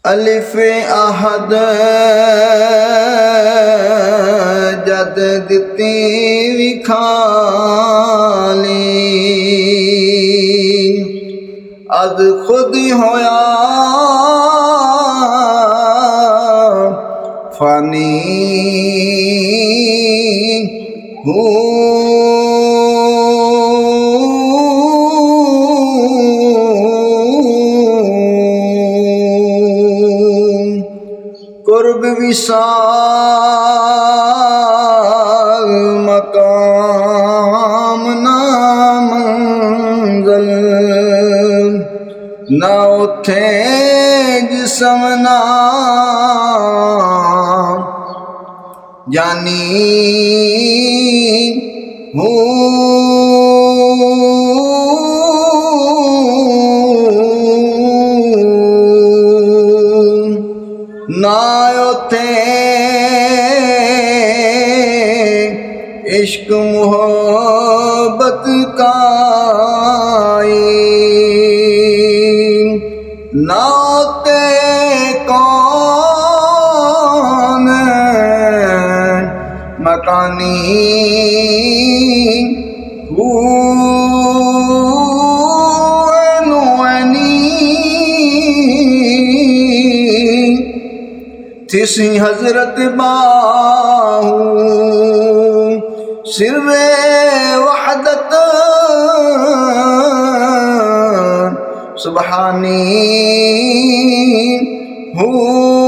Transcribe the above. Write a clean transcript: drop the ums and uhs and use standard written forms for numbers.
अलिफ आहद जद दिती विखाली अद खुद होया फानी कुर्ब विसाल मकाम ना मंज़िल ना उथे जिस्म ना जानी ना उथे इश्क मोहब्बत काई ना उते कौन मकानी थिसी हजरत बाहू सिर्वे वहदत सुबहानी हूँ